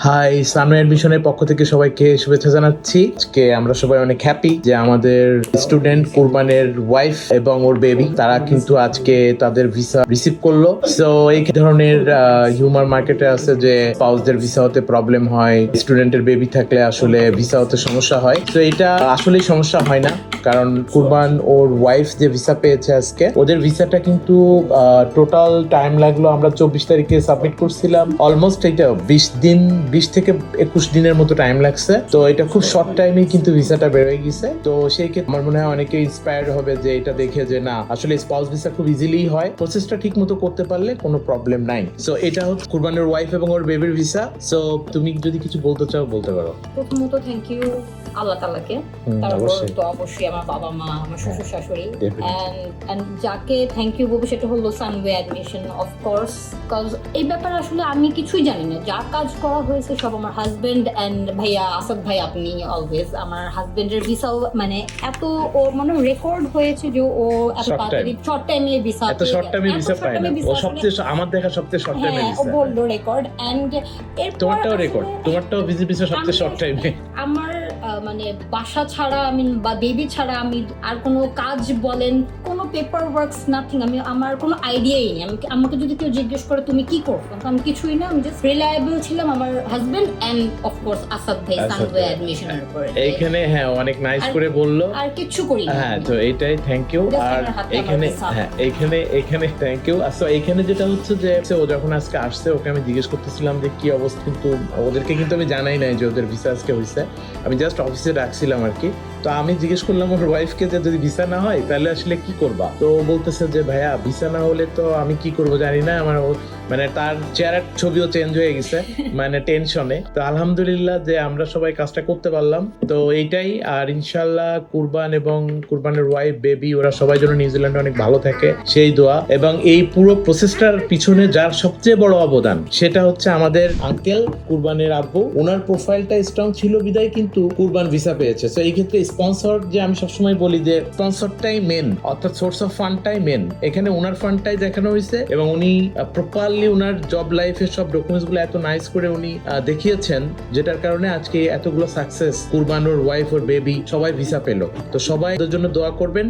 High, সানওয়ে অ্যাডমিশনের পক্ষ থেকে সবাইকে শুভেচ্ছা জানাচ্ছি। আজকে আমরা সবাই অনেক হ্যাপি যে আমাদের স্টুডেন্ট কুরবানের ওয়াইফ এবং ওর বেবি তারা কিন্তু আজকে তাদের ভিসা রিসিভ করলো। সো এই ধরনের হিউমার মার্কেটে আছে যে স্পাউসদের ভিসা হতে প্রবলেম হয়, স্টুডেন্টের বেবি থাকলে আসলে ভিসা হতে সমস্যা হয়। তো এটা আসলেই সমস্যা হয় না, কারণ কুরবান ওর ওয়াইফ যে ভিসা পেয়েছে আজকে, ওদের ভিসাটা কিন্তু টোটাল টাইম লাগলো, আমরা 24 তারিখে সাবমিট করছিলাম, অলমোস্ট এটা 20 থেকে 21 দিনের মতো টাইম লাগছে। তো এটা খুব শর্ট টাইমে কিন্তু ভিসাটা বের হয়ে গেছে। তো সেই ক্ষেত্রে আমার মনে হয় অনেকে ইন্সপায়ার্ড হবে যে এটা দেখে যে না, আসলে স্পাউস ভিসা খুব ইজিলি হয়, প্রসেসটা ঠিক মতো করতে পারলে কোনো প্রবলেম নাই। সো এটা হচ্ছে কুরবানের ওয়াইফ এবং ওর বেবির ভিসা। সো তুমি যদি কিছু বলতে চাও বলতে পারো। প্রথমত থ্যাংক ইউ আল্লাহ তাআলাকে, তারপর তো অবশ্যই আমার বাবা মা, আমার শ্বশুর শাশুড়ি, এন্ড যাকে থ্যাংক ইউ বলবো সেটা হলো Sunway admission, of course, cause এই ব্যাপারে আসলে আমি কিছুই জানি না। যা কাজ করা হয়েছে সব আমার হাজবেন্ড এন্ড ভাইয়া আসাদ ভাই, আপনি অলওয়েজ আমার হাজবেন্ডের ভিসাও মানে এত ও মানে রেকর্ড হয়েছে যে ও এত তাড়াতাড়ি শর্ট টাইমে ভিসা, এত শর্ট টাইমে ভিসা পায় না। ও সবচেয়ে আমার দেখা সবচেয়ে শর্ট টাইমে ভিসা। ও বললো রেকর্ড, এন্ড তোমারটাও রেকর্ড, তোমারটাও ভিসা সবচেয়ে শর্ট টাইমে। আমার মানে বাসা ছাড়া আমি বা বেবি ছাড়া আমি আর কোনো কাজ বলেন, কোনো পেপার ওয়ার্কস নাথিং, আমি আমার কোনো আইডিয়াই নেই। আমাকে যদি কেউ জিজ্ঞেস করে তুমি কি করছো, আমি কিছুই না, আমি জাস্ট রিলায়েবল ছিলাম আমার husband end of course Asad ভাই সানওয়ে অ্যাডমিশনের উপরে। এইখানে অনেক নাইস করে বললো, আর কিছু করি না। তো এইটাই থ্যাংক ইউ। আর এখানে থ্যাংক ইউ। সো এইখানে যেটা হচ্ছে যে ও যখন আজকে আসছে, ওকে আমি জিজ্ঞেস করতেছিলাম যে কি অবস্থা, কিন্তু ওদেরকে কিন্তু আমি জানাই নাই যে ওদের ভিসা আজকে হয়েছে, আমি জাস্ট অফিসে ডাকছিলাম আর কি। তো আমি জিজ্ঞেস করলাম ওর ওয়াইফকে যে যদি ভিসা না হয় তাহলে আসলে কি করবা। তো বলতেছে যে ভাইয়া ভিসা না হলে তো আমি কি করব জানি না, আমার মানে তার চেহারার ছবিও চেঞ্জ হয়ে গেছে মানে টেনশনে। তো আলহামদুলিল্লাহ যে আমরা সবাই কাজটা করতে পারলাম। তো এইটাই, আর ইনশাল্লাহ কুরবান এবং কুরবানের ওয়াইফ বেবি ওরা সবাই যেন নিউজিল্যান্ডে অনেক ভালো থাকে সেই দোয়া। এবং এই পুরো প্রসেসটার পিছনে যার সবচেয়ে বড় অবদান সেটা হচ্ছে আমাদের আঙ্কেল কুরবানের আব্বু। ওনার প্রোফাইলটা স্ট্রং ছিল বিদায় কিন্তু কুরবান ভিসা পেয়েছে। তো এই ক্ষেত্রে স্পন্সর, যে আমি সবসময় বলি যে স্পন্সরটাই মেন, অর্থাৎ সোর্স অফ ফান্ডটাই মেন। এখানে ওনার ফান্ডটাই দেখানো হয়েছে এবং উনি প্রপারলি ওনার জব লাইফের সব ডকুমেন্টস গুলো এত নাইস করে উনি দেখিয়েছেন, যেটার কারণে আজকে এতগুলো সাকসেস, কুরবান ওর ওয়াইফ ওর বেবি সবাই ভিসা পেলো। তো সবাই ওদের জন্য দোয়া করবেন।